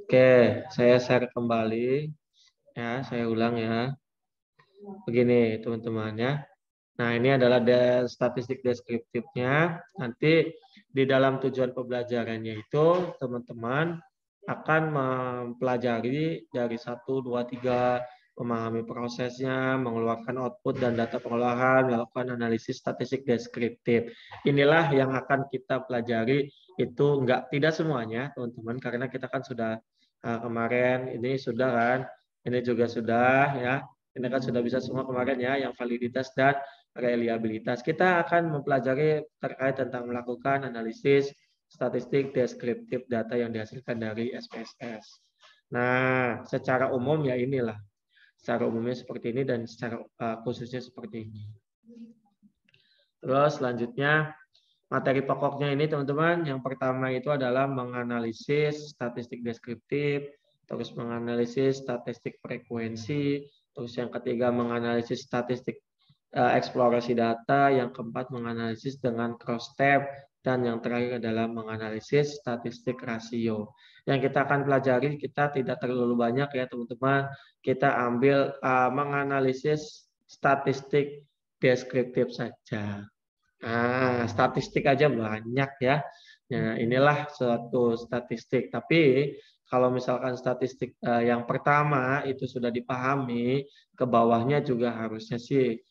Oke, saya share kembali. Ya, saya ulang ya. Begini, teman-teman ya. Nah, ini adalah statistik deskriptifnya. Nanti di dalam tujuan pembelajarannya itu, teman-teman akan mempelajari dari 1, 2, 3, memahami prosesnya, mengeluarkan output dan data pengolahan, melakukan analisis statistik deskriptif. Inilah yang akan kita pelajari. Itu tidak semuanya, teman-teman, karena kita kan sudah kemarin, ini sudah kan, ini juga sudah ya. Ini kan sudah bisa semua kemarin ya, yang validitas dan reliabilitas. Kita akan mempelajari terkait tentang melakukan analisis statistik deskriptif data yang dihasilkan dari SPSS. Nah, secara umum ya inilah. Secara umumnya seperti ini dan secara khususnya seperti ini. Terus selanjutnya materi pokoknya ini teman-teman, yang pertama itu adalah menganalisis statistik deskriptif, terus menganalisis statistik frekuensi, terus yang ketiga menganalisis statistik eksplorasi data, yang keempat menganalisis dengan cross tab, dan yang terakhir adalah menganalisis statistik rasio. Yang kita akan pelajari, kita tidak terlalu banyak ya teman-teman, kita ambil menganalisis statistik deskriptif saja. Nah, statistik aja banyak ya. Nah, inilah suatu statistik. Tapi kalau misalkan statistik yang pertama itu sudah dipahami, ke bawahnya juga harusnya sih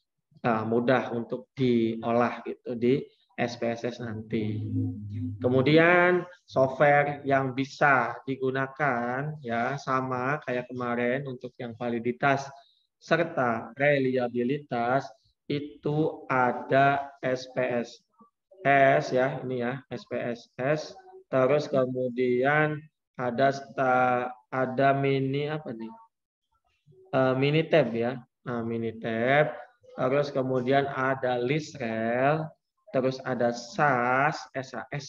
mudah untuk diolah gitu di SPSS nanti. Kemudian software yang bisa digunakan ya sama kayak kemarin untuk yang validitas serta reliabilitas itu ada SPSS ya, ini ya SPSS. Terus kemudian ada mini apa nih? Minitab ya. Nah, Minitab. Terus kemudian ada Lisrel, terus ada SAS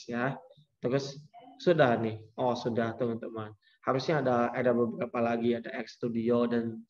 ya. Terus sudah nih. Oh, sudah teman-teman. Harusnya ada beberapa lagi, ada X-Studio dan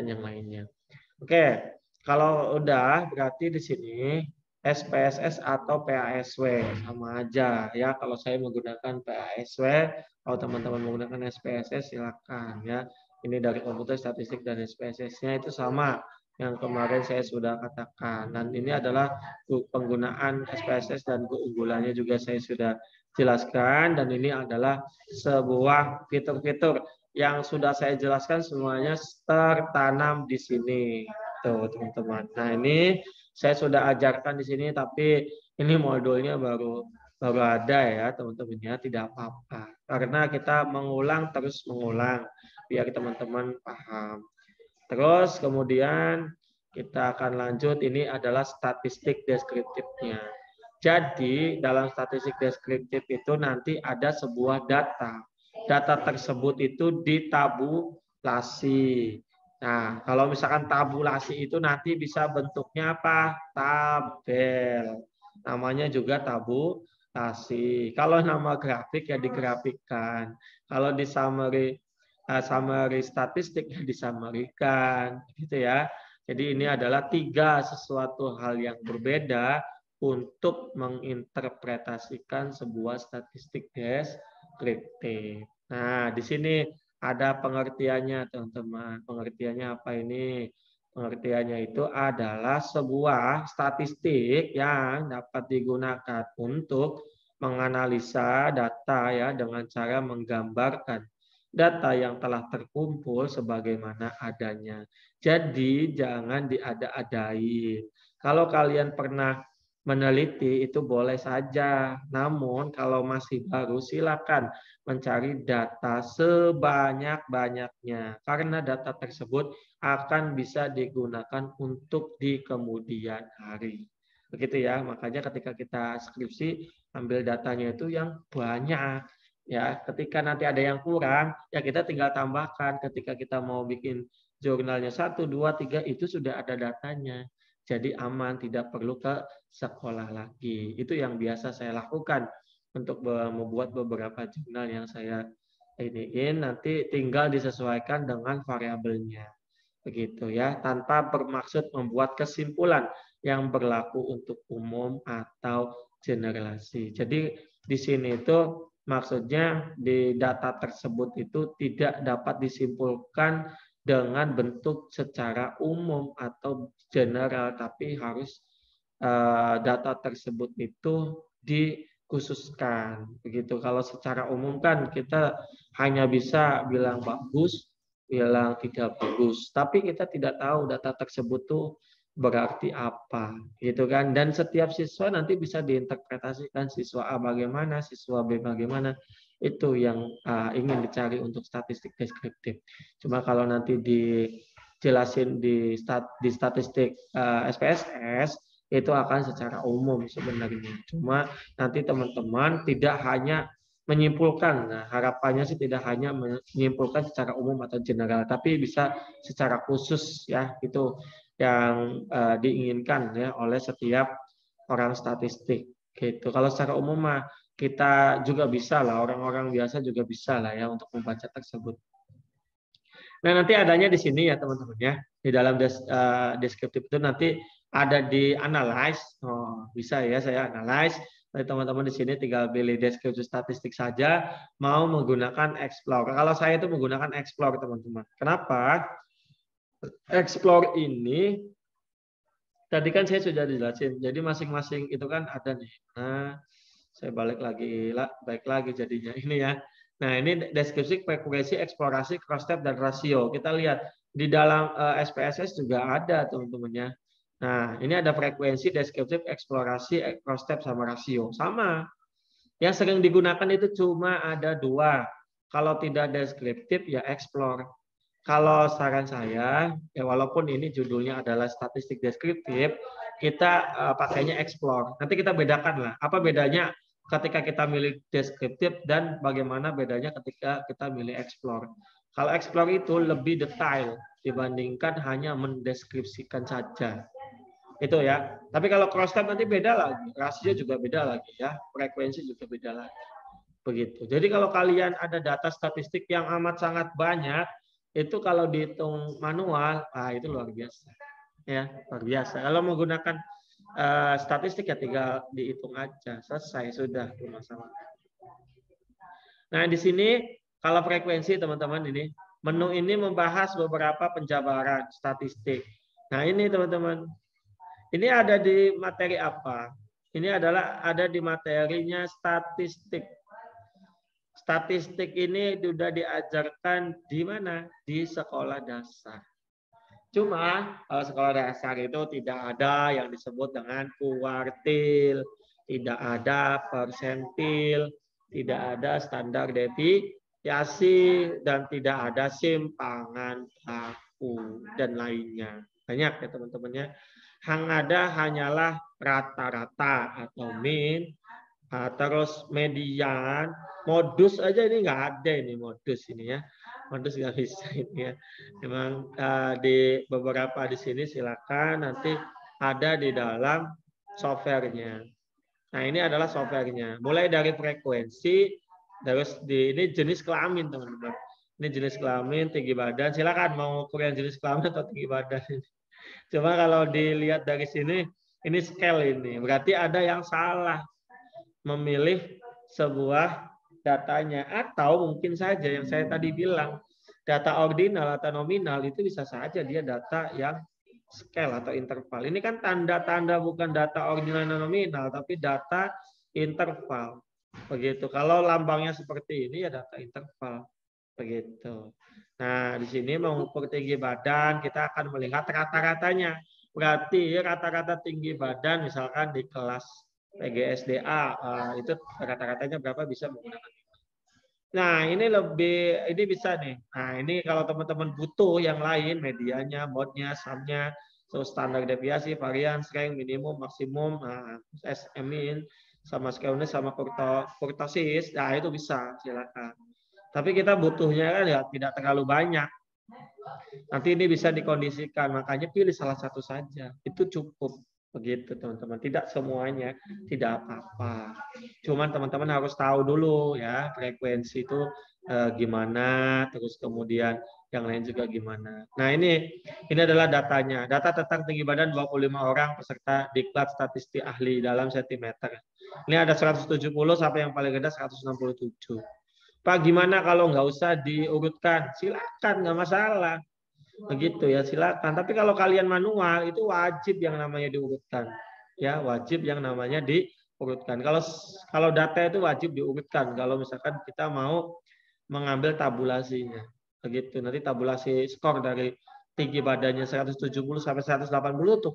yang lainnya. Oke, kalau udah berarti di sini SPSS atau PASW sama aja ya. Kalau saya menggunakan PASW, kalau teman-teman menggunakan SPSS silakan ya. Ini dari komputer statistik dan SPSS-nya itu sama yang kemarin saya sudah katakan. Dan ini adalah penggunaan SPSS dan keunggulannya juga saya sudah jelaskan. Dan ini adalah sebuah fitur-fitur yang sudah saya jelaskan semuanya tertanam di sini. Tuh, teman-teman. Nah, ini saya sudah ajarkan di sini, tapi ini modulnya baru ada ya, teman-teman ya, tidak apa-apa. Karena kita mengulang terus mengulang biar teman-teman paham. Terus kemudian kita akan lanjut, ini adalah statistik deskriptifnya. Jadi dalam statistik deskriptif itu nanti ada sebuah data. Data tersebut itu ditabulasi. Nah, kalau misalkan tabulasi itu nanti bisa bentuknya apa? Tabel. Namanya juga tabulasi. Kalau nama grafik ya digrafikkan. Kalau di summary statistik ya disamarikan, gitu ya. Jadi ini adalah tiga sesuatu hal yang berbeda untuk menginterpretasikan sebuah statistik deskriptif. Nah, di sini ada pengertiannya, teman-teman. Pengertiannya apa ini? Pengertiannya itu adalah sebuah statistik yang dapat digunakan untuk menganalisa data ya dengan cara menggambarkan data yang telah terkumpul sebagaimana adanya. Jadi jangan diada-adain. Kalau kalian pernah meneliti itu boleh saja. Namun kalau masih baru silakan mencari data sebanyak-banyaknya. Karena data tersebut akan bisa digunakan untuk di kemudian hari. Begitu ya, makanya ketika kita skripsi ambil datanya itu yang banyak. Ya, ketika nanti ada yang kurang, ya kita tinggal tambahkan. Ketika kita mau bikin jurnalnya 1, 2, 3 itu sudah ada datanya. Jadi aman, tidak perlu ke sekolah lagi. Itu yang biasa saya lakukan untuk membuat beberapa jurnal yang saya iniin, nanti tinggal disesuaikan dengan variabelnya. Begitu ya, tanpa bermaksud membuat kesimpulan yang berlaku untuk umum atau generalisasi. Jadi di sini itu Maksudnya di data tersebut itu tidak dapat disimpulkan dengan bentuk secara umum atau general, tapi harus data tersebut itu dikhususkan begitu. Kalau secara umum kan kita hanya bisa bilang bagus, bilang tidak bagus, tapi kita tidak tahu data tersebut tuh berarti apa gitu kan. Dan setiap siswa nanti bisa diinterpretasikan, siswa A bagaimana, siswa B bagaimana. Itu yang ingin dicari untuk statistik deskriptif. Cuma kalau nanti dijelasin di statistik SPSS itu akan secara umum sebenarnya. Cuma nanti teman-teman tidak hanya menyimpulkan. Nah, harapannya sih tidak hanya menyimpulkan secara umum atau general, tapi bisa secara khusus ya. Itu yang diinginkan ya oleh setiap orang statistik gitu. Kalau secara umum mah kita juga bisa lah, orang-orang biasa juga bisa lah ya untuk membaca tersebut. Nah, nanti adanya di sini ya teman-teman ya. Di dalam deskriptif itu nanti ada di analyze. Oh, bisa ya saya analyze. Jadi teman-teman di sini tinggal pilih deskripsi statistik saja, mau menggunakan explore. Kalau saya itu menggunakan explore teman-teman. Kenapa? Explore ini tadi kan saya sudah dijelasin. Jadi masing-masing itu kan ada nih. Nah, saya balik lagi jadinya ini ya. Nah, ini deskripsi, frekuensi, eksplorasi, cross step dan rasio. Kita lihat di dalam SPSS juga ada teman-teman ya. Nah, ini ada frekuensi, deskriptif, eksplorasi, cross step sama rasio. Sama. Yang sering digunakan itu cuma ada 2. Kalau tidak deskriptif ya explore. Kalau saran saya, ya walaupun ini judulnya adalah statistik deskriptif, kita pakainya explore. Nanti kita bedakan lah, apa bedanya ketika kita milih deskriptif dan bagaimana bedanya ketika kita milih explore. Kalau explore itu lebih detail dibandingkan hanya mendeskripsikan saja. Itu ya. Tapi kalau cross step nanti beda lagi, rasio juga beda lagi ya, frekuensi juga beda lagi. Begitu. Jadi kalau kalian ada data statistik yang amat sangat banyak, itu kalau dihitung manual, itu luar biasa. Ya, luar biasa. Kalau menggunakan statistik ya tinggal dihitung aja, selesai sudah masalah. Nah, di sini kalau frekuensi teman-teman ini, menu ini membahas beberapa penjabaran statistik. Nah, ini teman-teman. Ini ada di materi apa? Ini adalah ada di materinya statistik. Statistik ini sudah diajarkan di mana? Di sekolah dasar. Cuma sekolah dasar itu tidak ada yang disebut dengan kuartil, tidak ada persentil, tidak ada standar deviasi, dan tidak ada simpangan baku dan lainnya. Banyak ya teman-temannya. Yang ada hanyalah rata-rata atau mean, terus median, modus aja ini nggak ada ini modus ini ya. Modus nggak bisa ini ya. Memang di beberapa di sini silakan nanti ada di dalam softwarenya. Nah ini adalah softwarenya. Mulai dari frekuensi, terus ini jenis kelamin teman-teman. Ini jenis kelamin, tinggi badan. Silakan mau ukur yang jenis kelamin atau tinggi badan ini. Cuma kalau dilihat dari sini, ini scale ini. Berarti ada yang salah memilih sebuah datanya. Atau mungkin saja yang saya tadi bilang, data ordinal atau nominal itu bisa saja dia data yang scale atau interval. Ini kan tanda-tanda bukan data ordinal dan nominal, tapi data interval. Begitu. Kalau lambangnya seperti ini ya data interval. Begitu. Nah, di sini mengukur tinggi badan, kita akan melihat rata-ratanya. Berarti rata-rata tinggi badan misalkan di kelas PGSDA, itu rata-ratanya berapa bisa menggunakan. Nah, ini bisa nih. Nah, ini kalau teman-teman butuh yang lain, medianya, modnya, sumnya, so standar deviasi, varian, strength, minimum, maksimum, SMIN, sama skewness, sama kurtosis, nah itu bisa, silakan. Tapi kita butuhnya kan ya tidak terlalu banyak. Nanti ini bisa dikondisikan, makanya pilih salah satu saja. Itu cukup. Begitu teman-teman. Tidak semuanya, tidak apa-apa. Cuman teman-teman harus tahu dulu ya frekuensi itu gimana, terus kemudian yang lain juga gimana. Nah ini adalah datanya. Data tentang tinggi badan 25 orang peserta diklat statistik ahli dalam sentimeter. Ini ada 170 sampai yang paling rendah 167. Pak, gimana kalau nggak usah diurutkan? Silakan, nggak masalah. Begitu ya, silakan. Tapi kalau kalian manual itu wajib yang namanya diurutkan. Ya, wajib yang namanya diurutkan. Kalau data itu wajib diurutkan. Kalau misalkan kita mau mengambil tabulasinya. Begitu. Nanti tabulasi skor dari tinggi badannya 170 sampai 180 itu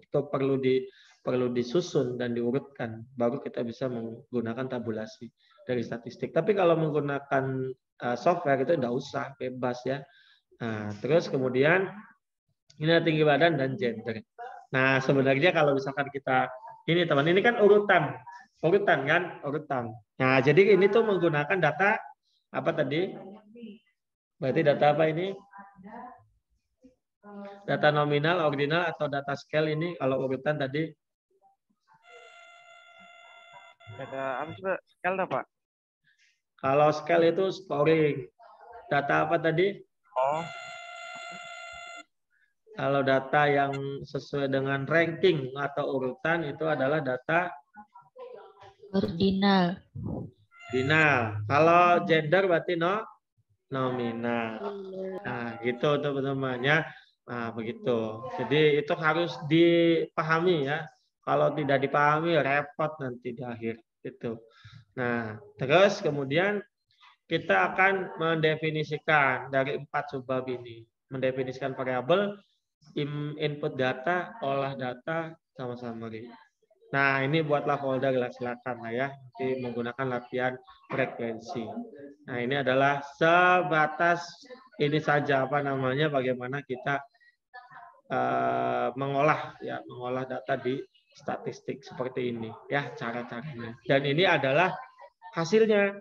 perlu disusun dan diurutkan. Baru kita bisa menggunakan tabulasi dari statistik. Tapi kalau menggunakan software itu tidak usah, bebas ya. Nah, terus kemudian ini ada tinggi badan dan gender. Nah, sebenarnya kalau misalkan kita ini teman, ini kan urutan kan, urutan. Nah, jadi ini tuh menggunakan data apa tadi? Berarti data apa ini? Data nominal, ordinal, atau data scale ini kalau urutan tadi? Data apa sih Pak? Scale dah Pak? Kalau scale itu scoring. Data apa tadi? Oh. Kalau data yang sesuai dengan ranking atau urutan itu adalah data ordinal. Ordinal. Kalau gender berarti nominal. Nah, gitu teman-teman ya. Nah, begitu. Jadi itu harus dipahami ya. Kalau tidak dipahami repot nanti di akhir itu. Nah, terus kemudian kita akan mendefinisikan dari 4 subbab ini. Mendefinisikan variabel, input data, olah data, sama summary. Nah, ini buatlah folder lah, silakan lah ya. Nanti menggunakan latihan frekuensi. Nah, ini adalah sebatas ini saja apa namanya bagaimana kita mengolah data di statistik seperti ini ya cara-caranya. Dan ini adalah hasilnya.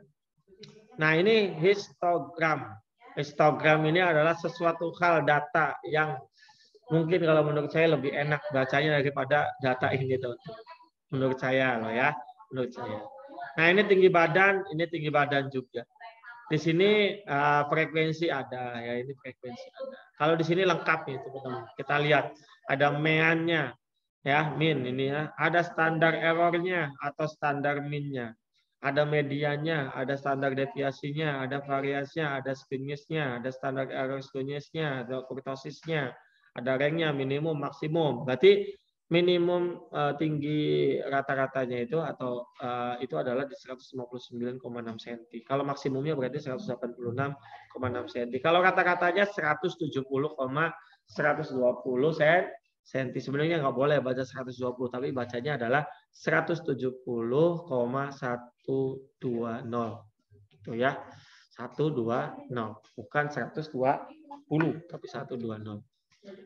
Nah, ini histogram. Histogram ini adalah sesuatu hal data yang mungkin kalau menurut saya lebih enak bacanya daripada data ini tuh. Menurut saya loh ya, menurut saya. Nah, ini tinggi badan juga. Di sini frekuensi ada ya, ini frekuensi ada. Kalau di sini lengkap nih teman-teman. Kita lihat ada mean-nya ya, min ini ya. Ada standar error-nya atau standar min-nya. Ada medianya, ada standar deviasinya, ada variasinya, ada skewness-nya, ada standar error skewness-nya, ada kurtosisnya, ada rank-nya, minimum, maksimum. Berarti minimum tinggi rata-ratanya itu atau itu adalah di 159,6 cm. Kalau maksimumnya berarti 186,6 cm. Kalau rata-ratanya 170,120 cm. Sebenarnya nggak boleh baca 120, tapi bacanya adalah 170,120. Itu ya. 120, bukan 120, tapi 120.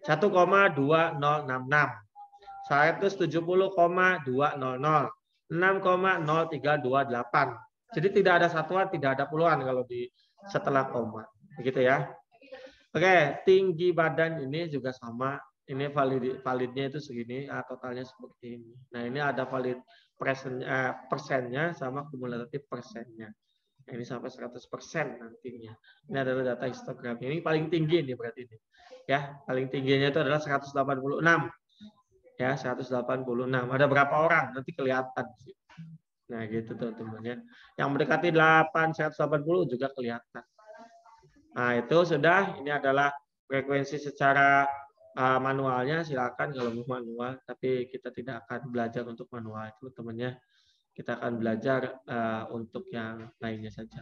1,2066. 170,200, 6,0328. Jadi tidak ada satuan, tidak ada puluhan kalau di setelah koma. Begitu ya. Oke, tinggi badan ini juga sama. Ini validnya itu segini, totalnya seperti ini. Nah, ini ada valid persennya sama kumulatif persennya. Nah, ini sampai 100% nantinya. Ini adalah data histogram. Ini paling tinggi ini berarti ini. Ya, paling tingginya itu adalah 186. Ya, 186. Ada berapa orang? Nanti kelihatan. Nah, gitu teman-teman ya. Yang mendekati 8, 180 juga kelihatan. Nah, itu sudah. Ini adalah frekuensi secara manualnya. Silakan kalau mau manual. Tapi kita tidak akan belajar untuk manual itu teman-teman. Kita akan belajar untuk yang lainnya saja.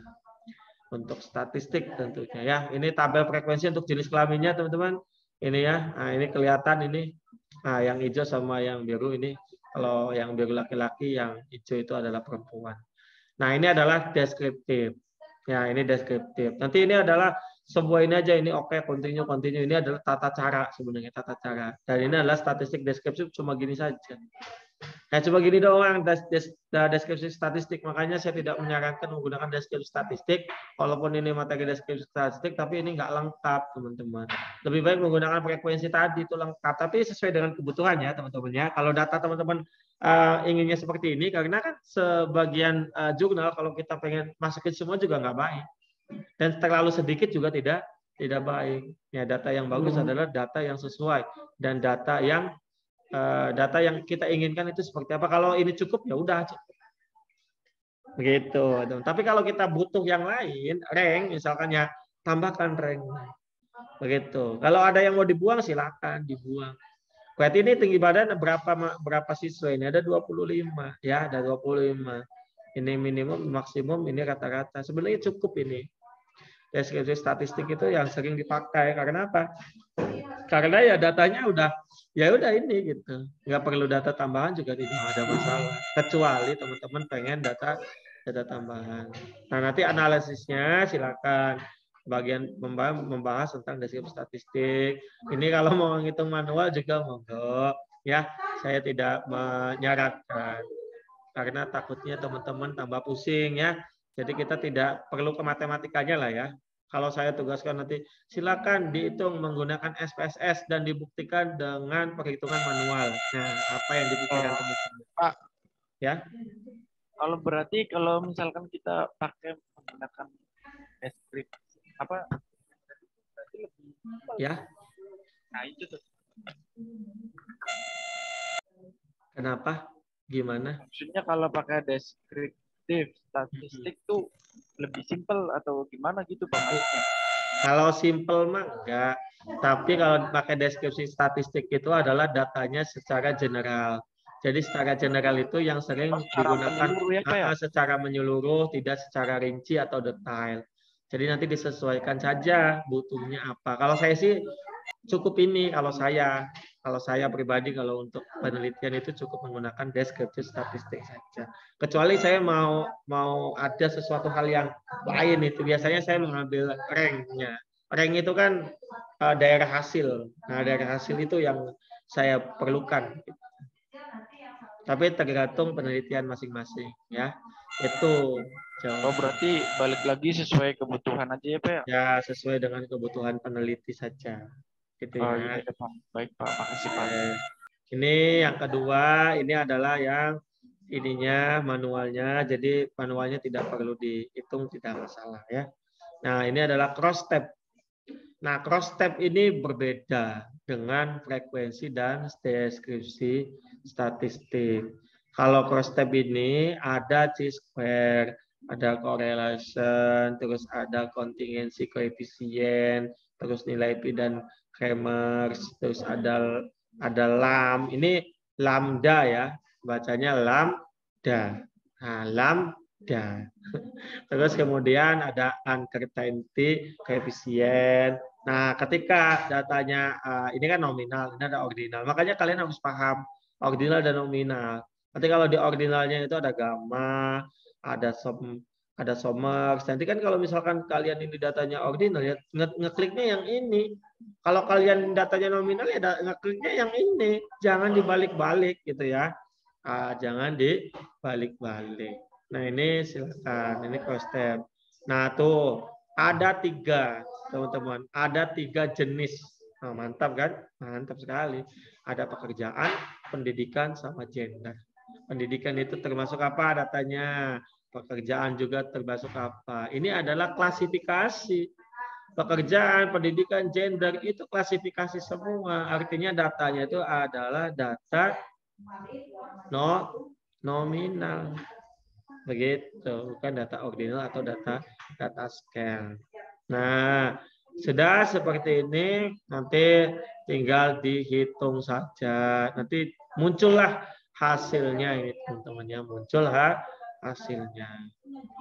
Untuk statistik tentunya ya. Ini tabel frekuensi untuk jenis kelaminnya teman-teman. Ini ya. Nah, ini kelihatan ini. Nah, yang hijau sama yang biru ini, kalau yang biru laki-laki, yang hijau itu adalah perempuan. Nah, ini adalah deskriptif. Ya, ini deskriptif. Nanti ini adalah sebuah ini aja, ini oke, continue. Ini adalah tata cara sebenarnya, tata cara. Dan ini adalah statistik deskriptif cuma gini saja. Ya, coba gini doang deskripsi statistik. Makanya saya tidak menyarankan menggunakan deskripsi statistik. Walaupun ini materi deskripsi statistik, tapi ini nggak lengkap, teman-teman. Lebih baik menggunakan frekuensi tadi itu lengkap. Tapi sesuai dengan kebutuhannya, teman-teman ya. Kalau data teman-teman inginnya seperti ini, karena kan sebagian jurnal kalau kita pengen masukin semua juga nggak baik. Dan terlalu sedikit juga tidak baik. Ya, data yang bagus adalah data yang sesuai dan data yang kita inginkan itu seperti apa. Kalau ini cukup ya udah cukup. Begitu. Tapi kalau kita butuh yang lain, rank misalkan ya tambahkan rank. Begitu. Kalau ada yang mau dibuang silakan dibuang. Berarti ini tinggi badan berapa siswa ini? Ada 25 ya, ada 25. Ini minimum, maksimum, ini rata-rata. Sebenarnya cukup ini. Deskripsi statistik itu yang sering dipakai. Karena apa? Karena ya datanya udah ini gitu. Nggak perlu data tambahan juga tidak ada masalah. Kecuali teman-teman pengen data tambahan. Nah, nanti analisisnya silakan bagian membahas tentang deskripsi statistik. Ini kalau mau menghitung manual juga monggo ya. Saya tidak menyarankan karena takutnya teman-teman tambah pusing ya. Jadi kita tidak perlu ke matematikanya lah ya. Kalau saya tugaskan nanti silakan dihitung menggunakan SPSS dan dibuktikan dengan perhitungan manual. Nah, apa yang dipikirkan teman-teman? Pak, Ya. kalau berarti kalau misalkan kita pakai menggunakan deskripsi apa berarti lebih simpel. Ya. Nah, itu tuh. Kenapa? Gimana? Maksudnya kalau pakai deskriptif statistik tuh lebih simpel atau gimana gitu Pak maksudnya? Kalau simple mah enggak. Tapi kalau pakai deskripsi statistik itu adalah datanya secara general. Jadi secara general itu yang sering digunakan secara menyeluruh, tidak secara rinci atau detail. Jadi nanti disesuaikan saja butuhnya apa. Kalau saya sih cukup ini kalau saya pribadi kalau untuk penelitian itu cukup menggunakan deskripsi statistik saja. Kecuali saya mau ada sesuatu hal yang lain itu biasanya saya mengambil ranknya. Rank itu kan daerah hasil. Nah, daerah hasil itu yang saya perlukan. Tapi tergantung penelitian masing-masing ya. Itu Oh, berarti balik lagi sesuai kebutuhan aja ya Pak ya? Ya, sesuai dengan kebutuhan peneliti saja. Gitu Oh ya. iya Pak. Baik Pak, makasih Pak. Ini yang kedua, ini adalah yang ininya manualnya. Jadi manualnya tidak perlu dihitung, tidak masalah ya. Nah, ini adalah cross step. Nah, cross step ini berbeda dengan frekuensi dan deskripsi statistik. Kalau cross step ini ada chi-square, ada correlation, terus ada contingency coefficient, terus nilai pi dan Kramers, terus ada lam. Ini lambda ya, bacanya lambda. Nah, lambda. Terus kemudian ada uncertainty koefisien. Nah, ketika datanya ini kan nominal, ini ada ordinal. Makanya kalian harus paham ordinal dan nominal. Nanti kalau di ordinalnya itu ada gamma, ada somers. Nanti kan kalau misalkan kalian ini datanya ordinal ya ngekliknya yang ini. Kalau kalian datanya nominal ya ngekliknya yang ini. Jangan dibalik-balik gitu ya. Jangan dibalik-balik. Nah, ini silakan. Ini cross step. Nah, tuh ada 3, teman-teman. Ada 3 jenis. Nah, mantap kan? Mantap sekali. Ada pekerjaan, pendidikan, sama gender. Pendidikan itu termasuk apa datanya? Pekerjaan juga termasuk apa? Ini adalah klasifikasi. Pekerjaan, pendidikan, gender itu klasifikasi semua. Artinya datanya itu adalah data nominal. Begitu, bukan data ordinal atau data scale. Nah, sudah seperti ini, nanti tinggal dihitung saja. Nanti muncullah hasilnya ini teman-teman ya, muncul hasilnya.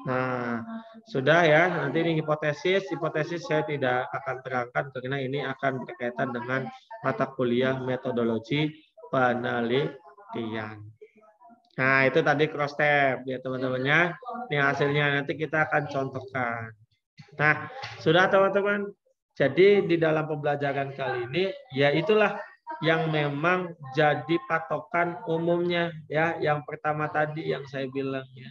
Nah, sudah ya, nanti ini hipotesis saya tidak akan terangkan karena ini akan berkaitan dengan mata kuliah metodologi penelitian. Nah, itu tadi cross step ya teman-temannya. Ini hasilnya nanti kita akan contohkan. Nah, sudah teman-teman. Jadi di dalam pembelajaran kali ini ya itulah yang memang jadi patokan umumnya ya. Yang pertama tadi yang saya bilang ya.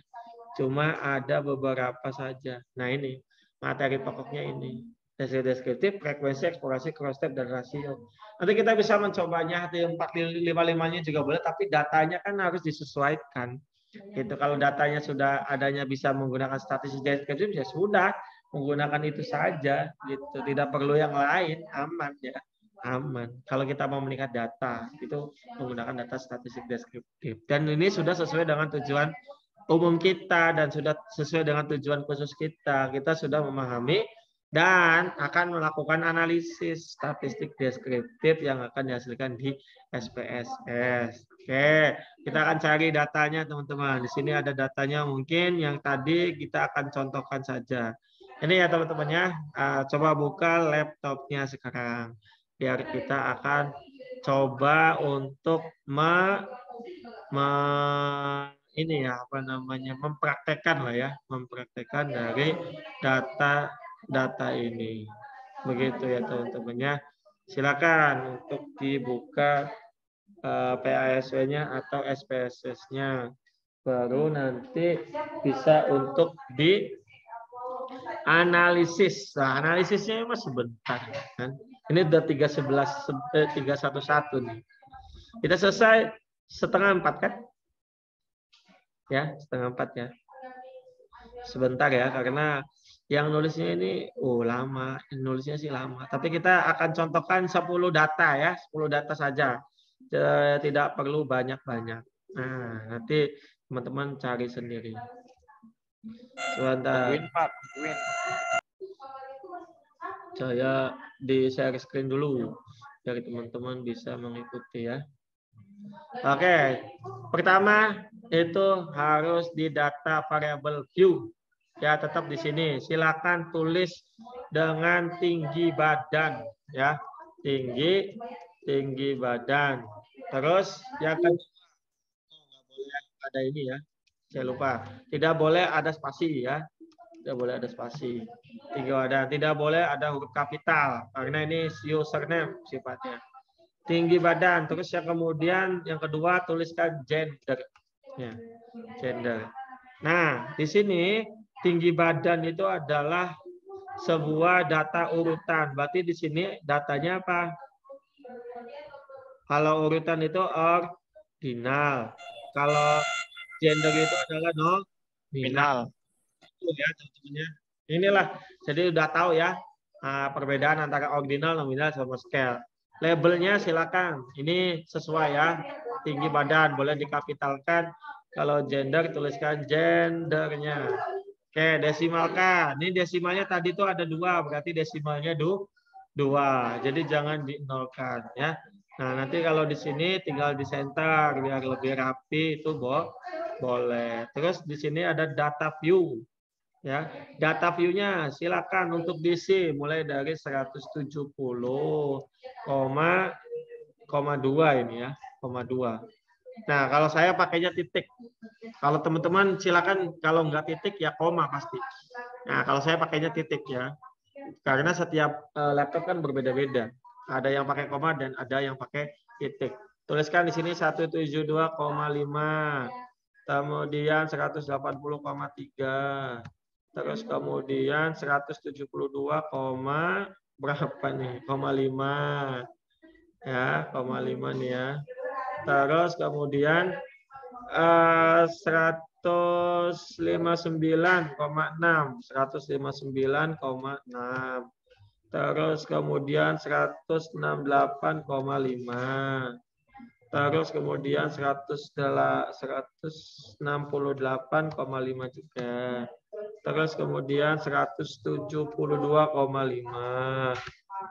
Cuma ada beberapa saja. Nah, ini materi pokoknya ini. Deskriptif, frekuensi, eksplorasi, cross step, dan rasio. Nanti kita bisa mencobanya di 4-5-5-nya juga boleh, tapi datanya kan harus disesuaikan. Gitu. Kalau datanya sudah adanya bisa menggunakan statistik deskriptif, ya sudah menggunakan itu saja. Gitu. Tidak perlu yang lain, aman ya. Aman. Kalau kita mau melihat data, itu menggunakan data statistik deskriptif. Dan ini sudah sesuai dengan tujuan umum kita dan sudah sesuai dengan tujuan khusus kita. Kita sudah memahami dan akan melakukan analisis statistik deskriptif yang akan dihasilkan di SPSS. Oke, kita akan cari datanya teman-teman. Di sini ada datanya mungkin yang tadi kita akan contohkan saja. Ini ya teman-teman ya. Coba buka laptopnya sekarang. Biar kita akan coba untuk ini ya apa namanya mempraktekkan lah ya, mempraktekkan dari data ini. Begitu ya teman-teman ya. Silakan untuk dibuka PASW-nya atau SPSS-nya. Baru nanti bisa untuk dianalisis. Nah, analisisnya emang sebentar kan. Ini udah 311 nih. Kita selesai 3:30 kan? Ya, 3:30 ya. Sebentar ya, karena yang nulisnya ini lama, nulisnya sih lama. Tapi kita akan contohkan 10 data ya, 10 data saja. Tidak perlu banyak-banyak. Nah, nanti teman-teman cari sendiri. Sebentar. Tungguin, Pak. Tungguin. Saya di share screen dulu biar teman-teman bisa mengikuti ya. Oke, pertama itu harus di data variable view. Ya, tetap di sini. Silakan tulis dengan tinggi badan ya. Tinggi badan. Terus yang kedua nggak boleh ada ini ya. Saya lupa. Tidak boleh ada spasi ya. Tidak boleh ada spasi. Tinggi badan. Tidak boleh ada huruf kapital karena ini username sifatnya. Tinggi badan. Terus yang kemudian yang kedua tuliskan gender. Ya, gender. Nah, di sini tinggi badan itu adalah sebuah data urutan. Berarti di sini datanya apa? Kalau urutan itu ordinal. Kalau gender itu adalah nominal. Itu ya teman-teman. Inilah. Jadi udah tahu ya perbedaan antara ordinal, nominal sama scale. Labelnya silakan. Ini sesuai ya. Tinggi badan boleh dikapitalkan. Kalau gender tuliskan gendernya. Oke, desimalkan. Ini desimalnya tadi tuh ada 2, berarti desimalnya 2. Jadi jangan dinolkan ya. Nah, nanti kalau di sini tinggal di center biar lebih rapi itu boleh. Terus di sini ada data view. Ya, data view-nya silakan untuk diisi mulai dari 170,2 ini ya, 2. Nah, kalau saya pakainya titik. Kalau teman-teman silakan kalau nggak titik ya koma pasti. Nah, kalau saya pakainya titik ya. Karena setiap laptop kan berbeda-beda. Ada yang pakai koma dan ada yang pakai titik. Tuliskan di sini 172,5. Kemudian 180,3. Terus kemudian 172, berapa nih? 5. Ya, 5 nih ya. Terus kemudian 159,6. 159,6. Terus kemudian 168,5. Terus kemudian 168,5 juga. Terus kemudian 172,5.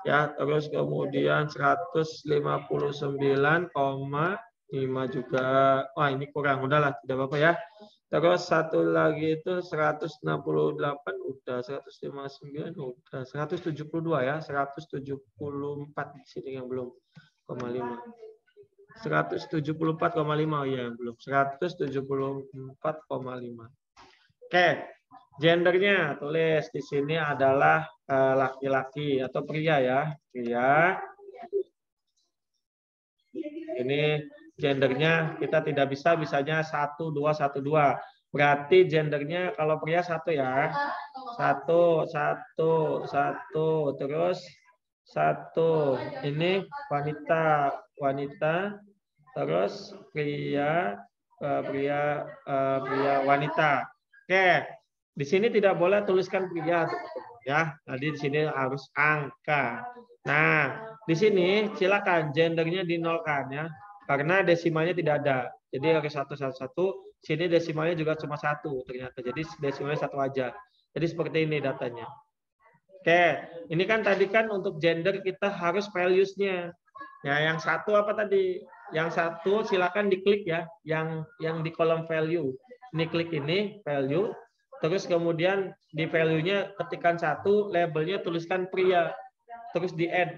Ya, terus kemudian 159,5 juga. Wah, ini kurang. Udahlah, tidak apa-apa ya. Terus satu lagi itu 168 udah, 159 udah, 172 ya, 174 di sini yang belum, 0,5. 174,5 ya, belum. 174,5. Oke, gendernya tulis di sini adalah laki-laki atau pria ya, pria. Ini gendernya kita tidak bisa, bisanya 1212. Berarti gendernya kalau pria 1 ya. 1, terus 1. Ini wanita, terus pria, wanita. Oke, di sini tidak boleh tuliskan pria ya. Tadi di sini harus angka. Nah, di sini silakan gendernya dinolkan ya, karena desimalnya tidak ada. Jadi harus 111, Sini desimalnya juga cuma 1 ternyata. Jadi desimalnya 1 aja. Jadi seperti ini datanya. Oke, ini kan tadi kan untuk gender kita harus values-nya. Ya, yang satu apa tadi? Yang satu silakan diklik ya, yang di kolom value. Ini klik ini value, terus kemudian di value-nya ketikkan 1, labelnya tuliskan pria, terus di add.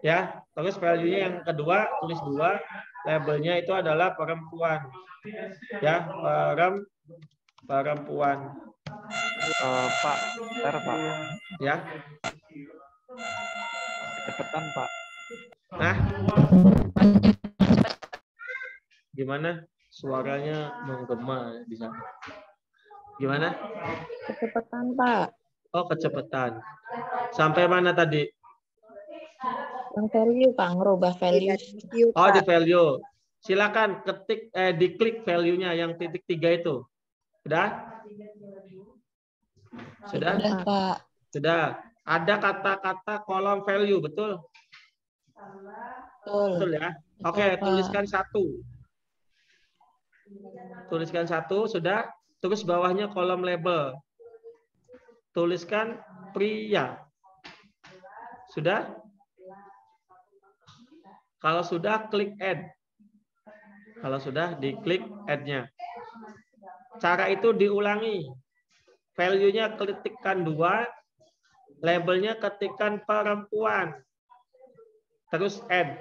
Ya, terus value-nya yang kedua tulis 2, labelnya itu adalah perempuan. Ya, perempuan. Pak, bentar Pak. Ya. Kecepatan Pak. Nah, gimana? Suaranya menggema di sana. Gimana? Kecepatan, Pak. Oh, kecepatan. Sampai mana tadi? Yang value, Pak. Ngerubah value. Oh, di value. Silakan ketik, diklik value-nya yang titik 3 itu. Sudah? Sudah? Sudah, Pak. Sudah. Ada kata-kata kolom value, betul? Betul. Betul ya? Oke, Pak. tuliskan 1. Tuliskan 1, sudah. Terus bawahnya kolom label. Tuliskan pria. Sudah? Kalau sudah, klik add. Kalau sudah, diklik add-nya. Cara itu diulangi. Value-nya ketikkan 2, labelnya ketikkan perempuan. Terus add.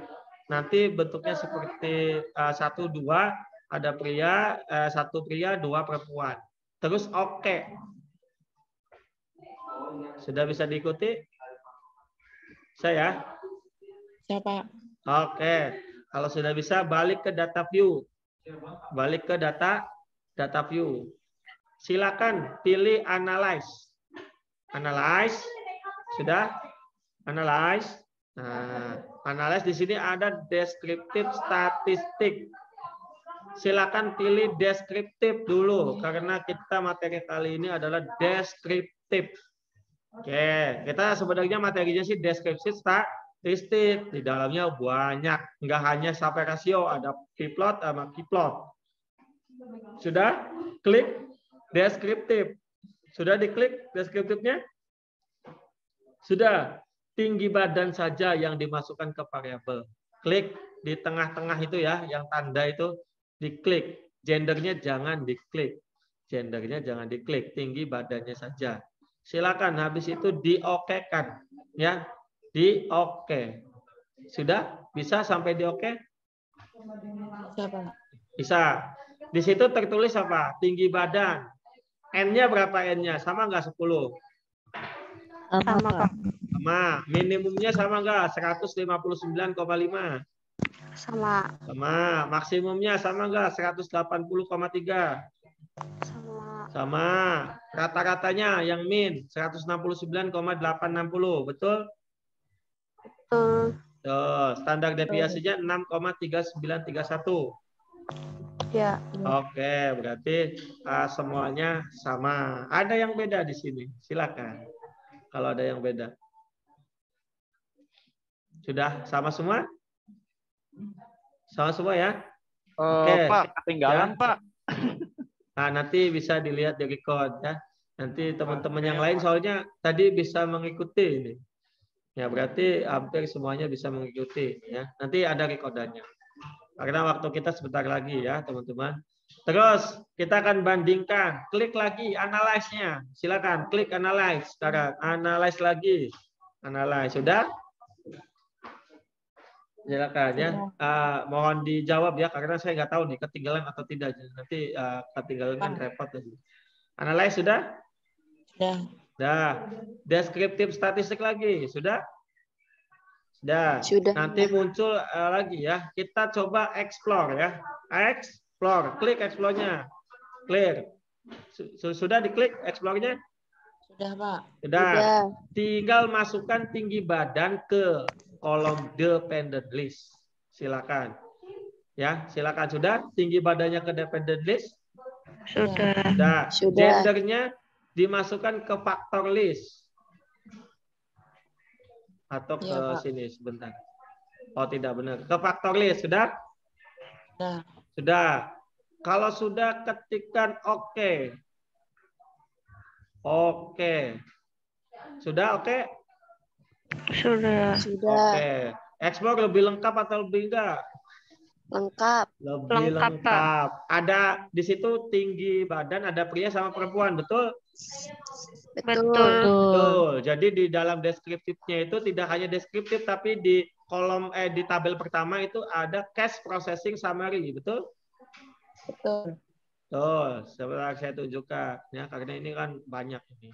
Nanti bentuknya seperti 1, 2, ada pria, 1 pria, 2 perempuan. Terus oke. Sudah bisa diikuti? Saya? Siapa? Oke. Kalau sudah bisa, balik ke data view. Balik ke data view. Silakan pilih analyze. Analyze. Sudah? Analyze. Nah, analyze di sini ada deskriptif statistik. Silakan pilih deskriptif dulu karena kita materi kali ini adalah deskriptif. Oke, kita sebenarnya materinya sih deskriptif statistik. Di dalamnya banyak, nggak hanya sampai rasio, ada p-plot sama q-plot. Sudah? Klik deskriptif. Sudah diklik deskriptifnya? Sudah. Tinggi badan saja yang dimasukkan ke variabel. Klik di tengah-tengah itu ya, yang tanda itu diklik. Gendernya jangan diklik. Gendernya jangan diklik. Tinggi badannya saja. Silakan habis itu di-oke-kan. Ya, di-oke. Sudah? Bisa sampai di-oke? Siapa? Bisa. Di situ tertulis apa? Tinggi badan. N-nya berapa N-nya? Sama nggak 10? Sama, Pak. Sama. Minimumnya sama nggak? 159,5? Sama. Sama. Maksimumnya sama nggak? 180,3? Sama. Sama. Rata-ratanya yang min 169,860. Betul? Betul. Standar deviasinya 6,3931. Ya. Oke, berarti semuanya sama. Ada yang beda di sini. Silakan. Kalau ada yang beda. Sudah sama semua? Sama semua ya? Oke. Pak, ketinggalan Ya. Pak. Nah, nanti bisa dilihat di record ya. Nanti teman-teman yang lain soalnya tadi bisa mengikuti ini. Ya, berarti hampir semuanya bisa mengikuti ya. Nanti ada recordannya. Karena waktu kita sebentar lagi ya, teman-teman. Terus kita akan bandingkan. Klik lagi analyze-nya. Silakan klik analyze sekarang. Analyze lagi. Analyze sudah? Silakan ya. Mohon dijawab ya karena saya nggak tahu nih ketinggalan atau tidak. Nanti ketinggalan kan repot. Analyze sudah? Sudah. Sudah. Deskriptif statistik lagi. Sudah? Sudah. Sudah. Nanti muncul lagi ya. Kita coba explore ya. Explore. Klik explore-nya. Clear. Sudah diklik explore-nya? Sudah, Pak. Sudah. Sudah. Tinggal masukkan tinggi badan ke kolom dependent list. Silakan. Ya, silakan. Sudah tinggi badannya ke dependent list? Sudah. Sudah. Gendernya dimasukkan ke faktor list. Atau ke sini sebentar. Oh, tidak benar. Ke faktor list sudah? Sudah. Sudah. Kalau sudah ketikkan oke. Oke. Sudah oke? Sudah. Oke. Explore lebih lengkap atau lebih enggak? Lengkap. Lebih Lengkap, Pak. lengkap. Ada di situ tinggi badan, ada pria sama perempuan, betul? Betul. Betul. Jadi di dalam deskriptifnya itu tidak hanya deskriptif, tapi di kolom di tabel pertama itu ada case processing summary, betul? Betul. Tuh, sebentar saya tunjukkan ya, karena ini kan banyak ini.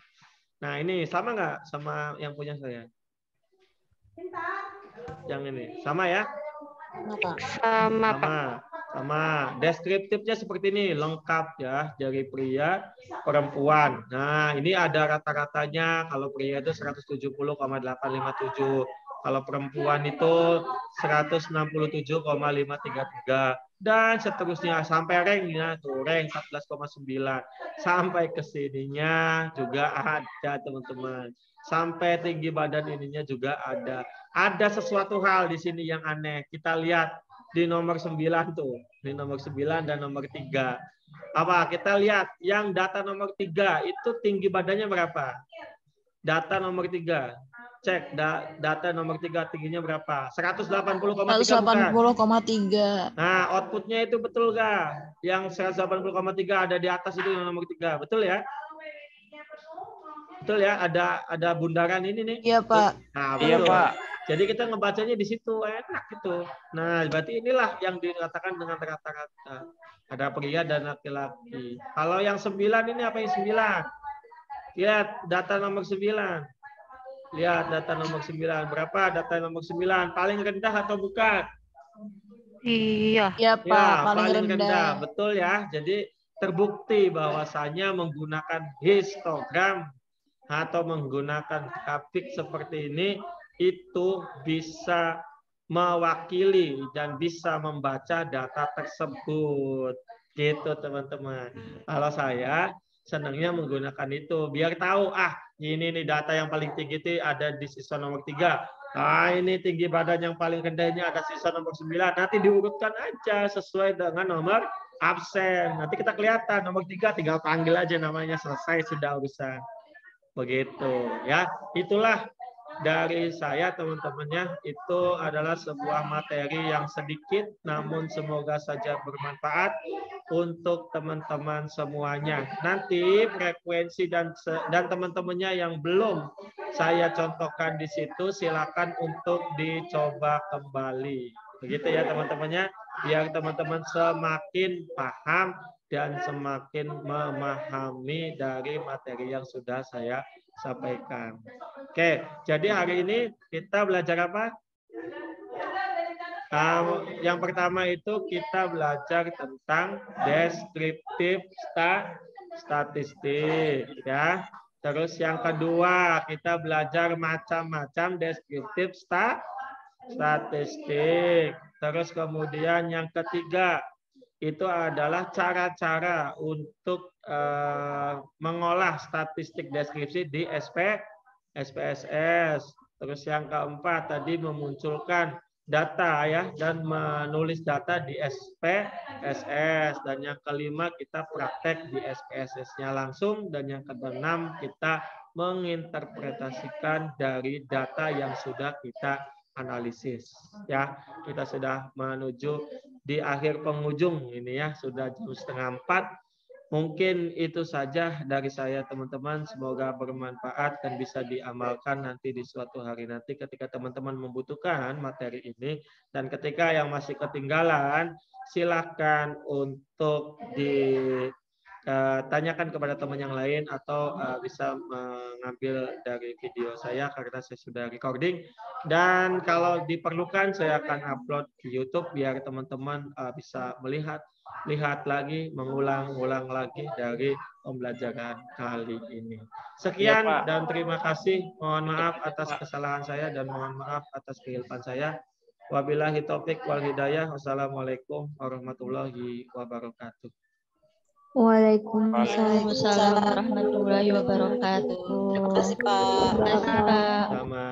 Nah, ini sama nggak sama yang punya saya? Yang ini sama ya? Sama, Pak. Sama. Deskriptifnya seperti ini, lengkap ya, dari pria, perempuan. Nah, ini ada rata-ratanya. Kalau pria itu 170,857. Kalau perempuan itu 167,533. Dan seterusnya sampai ranknya tuh rank 14,9. Sampai ke sininya juga ada, teman-teman. Sampai tinggi badan ininya juga ada. Ada sesuatu hal di sini yang aneh. Kita lihat di nomor 9 tuh. Di nomor 9 dan nomor 3. Apa? Kita lihat yang data nomor 3 itu tinggi badannya berapa? Data nomor 3. Cek data nomor 3 tingginya berapa? 180,3 bukan? 180,3. Nah, outputnya itu betul gak? Yang 180,3 ada di atas itu yang nomor 3. Betul ya? Betul ya? Ada bundaran ini nih. Iya, Pak. Nah, Iya, betul. Pak. Jadi kita ngebacanya di situ enak gitu. Nah, berarti inilah yang dikatakan dengan rata-rata. Ada pria dan laki-laki. Kalau yang 9 ini apa yang 9? Lihat data nomor 9. Lihat data nomor 9. Berapa data nomor 9? Paling rendah atau bukan? Iya. Iya, Pak. Ya, paling rendah. Betul ya. Jadi terbukti bahwasanya menggunakan histogram atau menggunakan grafik seperti ini itu bisa mewakili dan bisa membaca data tersebut. Gitu, teman-teman. Kalau saya senangnya menggunakan itu biar tahu ini nih data yang paling tinggi itu ada di sisa nomor 3. Ini tinggi badan yang paling rendahnya ada sisa nomor 9. Nanti diurutkan aja sesuai dengan nomor absen. Nanti kita kelihatan nomor 3 tinggal panggil aja namanya, selesai sudah urusan. Begitu ya. Itulah dari saya, teman-temannya. Itu adalah sebuah materi yang sedikit namun semoga saja bermanfaat untuk teman-teman semuanya. Nanti frekuensi dan teman-temannya yang belum saya contohkan di situ silakan untuk dicoba kembali. Begitu ya, teman-temannya, biar teman-teman semakin paham dan semakin memahami dari materi yang sudah saya sampaikan. Oke, jadi hari ini kita belajar apa? Yang pertama itu kita belajar tentang deskriptif statistik, ya. Terus yang kedua kita belajar macam-macam deskriptif statistik. Terus kemudian yang ketiga itu adalah cara-cara untuk mengolah statistik deskripsi di SPSS. Terus yang keempat tadi memunculkan data ya dan menulis data di SPSS. Dan yang kelima kita praktek di SPSS-nya langsung. Dan yang keenam kita menginterpretasikan dari data yang sudah kita analisis. Ya, kita sudah menuju di akhir penghujung ini ya, sudah jam 3:30. Mungkin itu saja dari saya, teman-teman. Semoga bermanfaat dan bisa diamalkan nanti di suatu hari nanti ketika teman-teman membutuhkan materi ini. Dan ketika yang masih ketinggalan, silakan untuk ditanyakan kepada teman yang lain atau bisa mengambil dari video saya karena saya sudah recording. Dan kalau diperlukan saya akan upload di YouTube biar teman-teman bisa melihat lagi, mengulang-ulang lagi dari pembelajaran kali ini. Sekian Ya, dan terima kasih. Mohon maaf atas kesalahan saya dan mohon maaf atas kehilapan saya. Wabillahi taufik wal hidayah. Wassalamualaikum warahmatullahi wabarakatuh. Waalaikumsalam warahmatullahi wabarakatuh. Terima kasih, Pak. Sama.